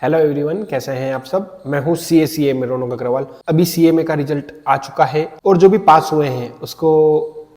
Hello everyone, कैसे हैं आप सब। मैं हूं सीए में रौनक अग्रवाल। अभी सीएमए का रिजल्ट आ चुका है और जो भी पास हुए हैं उसको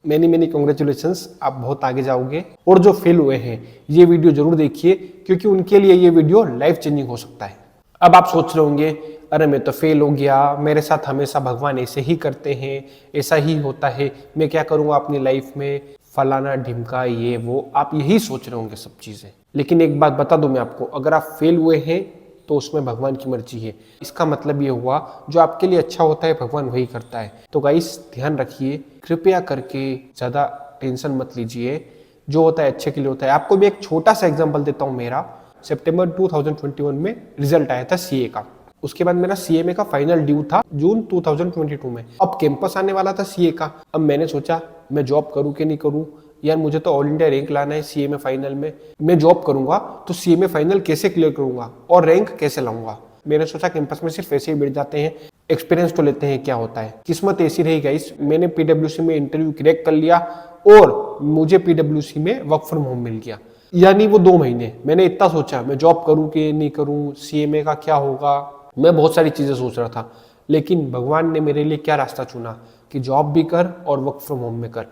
मेनी कॉन्ग्रेचुलेशंस। आप बहुत आगे जाओगे। और जो फेल हुए हैं ये वीडियो जरूर देखिए, क्योंकि उनके लिए ये वीडियो लाइफ चेंजिंग हो सकता है। अब आप सोच रहे होंगे, अरे मैं तो फेल हो गया, मेरे साथ हमेशा भगवान ऐसे ही करते हैं, ऐसा ही होता है, मैं क्या करूँगा अपनी लाइफ में, फलाना ढिमका ये वो। आप यही सोच रहे होंगे सब चीज़ें। लेकिन एक बात बता दूं मैं आपको, अगर आप फेल हुए हैं तो उसमें भगवान की मर्जी है। इसका मतलब ये हुआ, जो आपके लिए अच्छा होता है भगवान वही करता है। तो गाइस ध्यान रखिए, कृपया करके ज़्यादा टेंशन मत लीजिए। जो होता है अच्छे के लिए होता है। आपको भी एक छोटा सा एग्जाम्पल देता हूँ। मेरा सितंबर 2021 में रिजल्ट आया था सीए का। उसके बाद मेरा सीएमए का फाइनल ड्यू था जून 2022 में। अब कैंपस आने वाला था सीए का। अब मैंने सोचा मैं जॉब करूँ कि नहीं करूँ। यार मुझे तो ऑल इंडिया रैंक लाना है सीएमए फाइनल में। मैं जॉब करूंगा तो सीएमए फाइनल कैसे क्लियर करूंगा और रैंक कैसे लाऊंगा। मैंने सोचा कैंपस में सिर्फ ऐसे ही बैठ जाते हैं, एक्सपीरियंस तो लेते हैं क्या होता है। किस्मत ऐसी रही गाइस, मैंने पीडब्ल्यूसी में इंटरव्यू क्रैक कर लिया और मुझे पीडब्ल्यूसी में वर्क फ्रॉम होम मिल गया। यानी वो 2 महीने मैंने इतना सोचा मैं जॉब करूं कि नहीं करूं, सीएमए का क्या होगा, मैं बहुत सारी चीजें सोच रहा था। लेकिन भगवान ने मेरे लिए क्या रास्ता चुना कि जॉब भी कर और वर्क फ्रॉम होम में कर।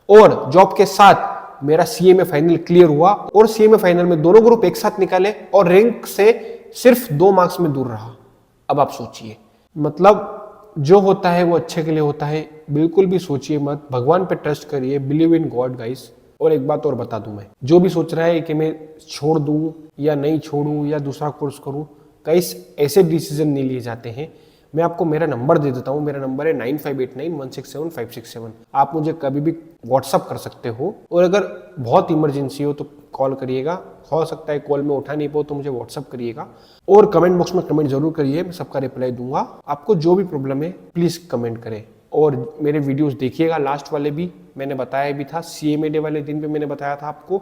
और जॉब के साथ मेरा सीएमए फाइनल क्लियर हुआ और सीएमए फाइनल में दोनों ग्रुप एक साथ निकाले और रैंक से सिर्फ 2 मार्क्स में दूर रहा। अब आप सोचिए, मतलब जो होता है वो अच्छे के लिए होता है। बिल्कुल भी सोचिए मत, भगवान पे ट्रस्ट करिए, बिलीव इन गॉड गाइस। और एक बात और बता दूं, मैं जो भी सोच रहा है कि मैं छोड़ दूं या नहीं छोड़ूं या दूसरा कोर्स करूं, गाइस ऐसे डिसीजन नहीं लिए जाते हैं। मैं आपको मेरा नंबर दे देता हूँ। मेरा नंबर है 9589167567। आप मुझे कभी भी व्हाट्सअप कर सकते हो और अगर बहुत इमरजेंसी हो तो कॉल करिएगा। हो सकता है कॉल में उठा नहीं पाओ तो मुझे व्हाट्सअप करिएगा। और कमेंट बॉक्स में कमेंट जरूर करिए, मैं सबका रिप्लाई दूंगा। आपको जो भी प्रॉब्लम है प्लीज कमेंट करें। और मेरे वीडियोस देखिएगा, लास्ट वाले भी मैंने बताया भी था। सीएमए डे वाले दिन पे मैंने बताया था आपको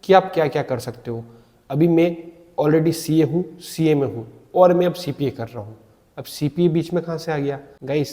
कि आप क्या क्या कर सकते हो। अभी मैं ऑलरेडी सीए हूँ, सीएमए हूँ और मैं अब सीपीए कर रहा हूँ। अब सीपीए बीच में कहां से आ गया गाइस?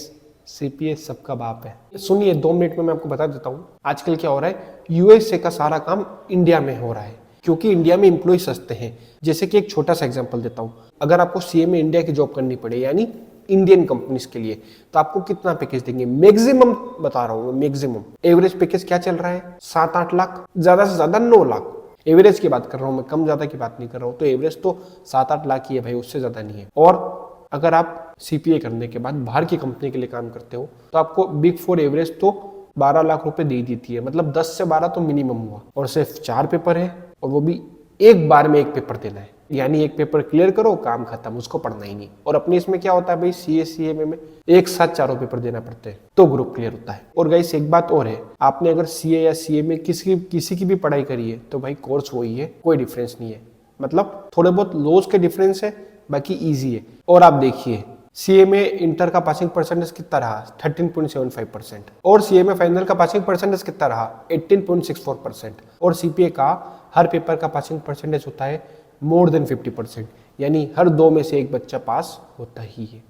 सीपीए सबका बाप है। सुनिए 2 मिनट में मैं आपको बता देता हूं आजकल क्या हो रहा है। यूएसए का सारा काम इंडिया में हो रहा है क्योंकि इंडिया में एम्प्लॉय सस्ते हैं। जैसे कि एक छोटा सा एग्जांपल देता हूं, अगर आपको सीएमए इंडिया की जॉब करनी पड़े यानी इंडियन कंपनीज के लिए, तो आपको कितना पैकेज देंगे? मैक्सिमम बता रहा हूं, मैक्सिमम एवरेज पैकेज क्या चल रहा है? 7-8 लाख, ज्यादा से ज्यादा 9 लाख। एवरेज की बात कर रहा हूं मैं, कम ज्यादा की बात नहीं कर रहा हूं। तो एवरेज तो 7-8 लाख ही है भाई, उससे ज्यादा नहीं है। और अगर आप सीपीए करने के बाद बाहर की कंपनी के लिए काम करते हो तो आपको बिग 4 एवरेज तो 12 लाख रुपए दे देती है। मतलब 10 से 12 तो मिनिमम हुआ। और सिर्फ 4 पेपर है और वो भी एक बार में 1 पेपर देना है। यानी 1 पेपर क्लियर करो, काम खत्म, उसको पढ़ना ही नहीं। और अपने इसमें क्या होता है भाई, सीएमए में एक साथ 4 पेपर देना पड़ते हैं तो ग्रुप क्लियर होता है। और गाइस एक बात और है, आपने अगर सीए या सीएमए किसी की भी पढ़ाई करी है तो भाई कोर्स वही है, कोई डिफरेंस नहीं है। मतलब थोड़े बहुत लॉस के डिफरेंस है, बाकी इजी है। और आप देखिए सीएमए इंटर का पासिंग परसेंटेज कितना रहा? 13.75%। और सीएमए फाइनल का पासिंग परसेंटेज कितना रहा? 18.64%। और सीपीए का हर पेपर का पासिंग परसेंटेज होता है मोर देन 50%। यानी हर 2 में से 1 बच्चा पास होता ही है।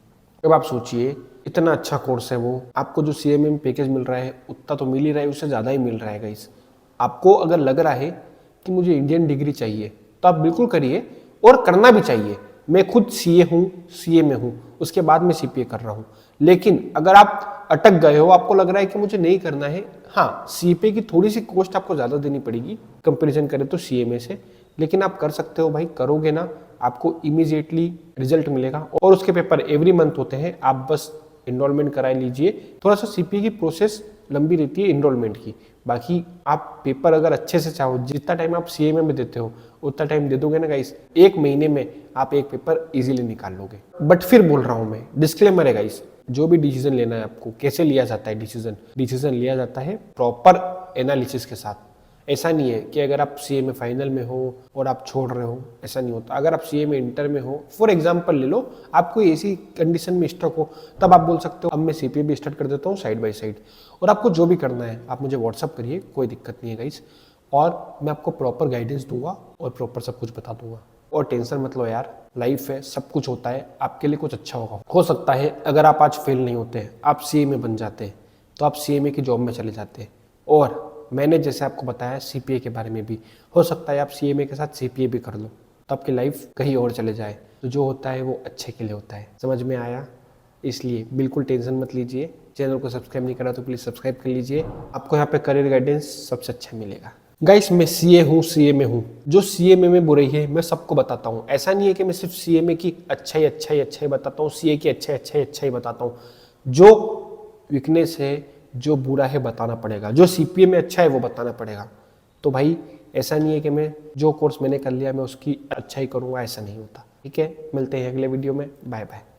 अब आप सोचिए, इतना अच्छा कोर्स है वो, आपको जो सीएमए में पैकेज मिल रहा है उतना तो मिल ही रहा है, उससे ज़्यादा ही मिल रहा है गाइस। आपको अगर लग रहा है कि मुझे इंडियन डिग्री चाहिए तो आप बिल्कुल करिए और करना भी चाहिए। मैं खुद सीए हूँ, सीएमए हूँ, उसके बाद मैं सीपीए कर रहा हूँ। लेकिन अगर आप अटक गए हो, आपको लग रहा है कि मुझे नहीं करना है, हाँ सीपीए की थोड़ी सी कॉस्ट आपको ज़्यादा देनी पड़ेगी कंपैरिजन करें तो सीएमए से। लेकिन आप कर सकते हो भाई, करोगे ना आपको इमीडिएटली रिजल्ट मिलेगा। और उसके पेपर एवरी मंथ होते हैं, आप बस एनरोलमेंट करा लीजिए। थोड़ा सा सीपीए की प्रोसेस लंबी रहती है एनरोलमेंट की। बाकी आप पेपर अगर अच्छे से चाहो, जितना टाइम आप सीएमए में देते हो उतना टाइम दे दोगे ना गाइस, 1 महीने में आप 1 पेपर इजीली निकाल लोगे। बट फिर बोल रहा हूं मैं, डिस्क्लेमर है गाइस, जो भी डिसीजन लेना है आपको, कैसे लिया जाता है डिसीजन लिया जाता है प्रॉपर एनालिसिस के साथ। ऐसा नहीं है कि अगर आप सीएमए फाइनल में हो और आप छोड़ रहे हो, ऐसा नहीं होता। अगर आप सीएमए इंटर में हो, फॉर एग्जांपल ले लो, आप कोई ऐसी कंडीशन में स्टक हो, तब आप बोल सकते हो अब मैं सीपीए भी स्टार्ट कर देता हूँ साइड बाय साइड। और आपको जो भी करना है आप मुझे व्हाट्सअप करिए, कोई दिक्कत नहीं है गाइस। और मैं आपको प्रॉपर गाइडेंस दूंगा और प्रॉपर सब कुछ बता दूंगा। और टेंशन मत लो यार, लाइफ है, सब कुछ होता है, आपके लिए कुछ अच्छा होगा। हो सकता है अगर आप आज फेल नहीं होते, आप सीएमए बन जाते तो आप सीएमए की जॉब में चले जाते। और मैंने जैसे आपको बताया सीपीए के बारे में भी, हो सकता है आप सीएमए के साथ सीपीए भी कर लो तो आपकी लाइफ कहीं और चले जाए। तो जो होता है वो अच्छे के लिए होता है। समझ में आया? इसलिए बिल्कुल टेंशन मत लीजिए। चैनल को सब्सक्राइब नहीं करा तो प्लीज़ सब्सक्राइब कर लीजिए। आपको यहाँ पे करियर गाइडेंस सबसे अच्छा मिलेगा। गाइस मैं सीए हूँ, सीए में हूँ। जो सीए में बुराई है मैं सबको बताता हूँ। ऐसा नहीं है कि मैं सिर्फ सीए में की अच्छा ही बताता हूँ, सीए की अच्छा ही बताता हूँ। जो वीकनेस है, जो बुरा है बताना पड़ेगा। जो सीपीए में अच्छा है वो बताना पड़ेगा। तो भाई ऐसा नहीं है कि मैं जो कोर्स मैंने कर लिया मैं उसकी अच्छा ही करूँगा, ऐसा नहीं होता। ठीक है, मिलते हैं अगले वीडियो में। Bye bye.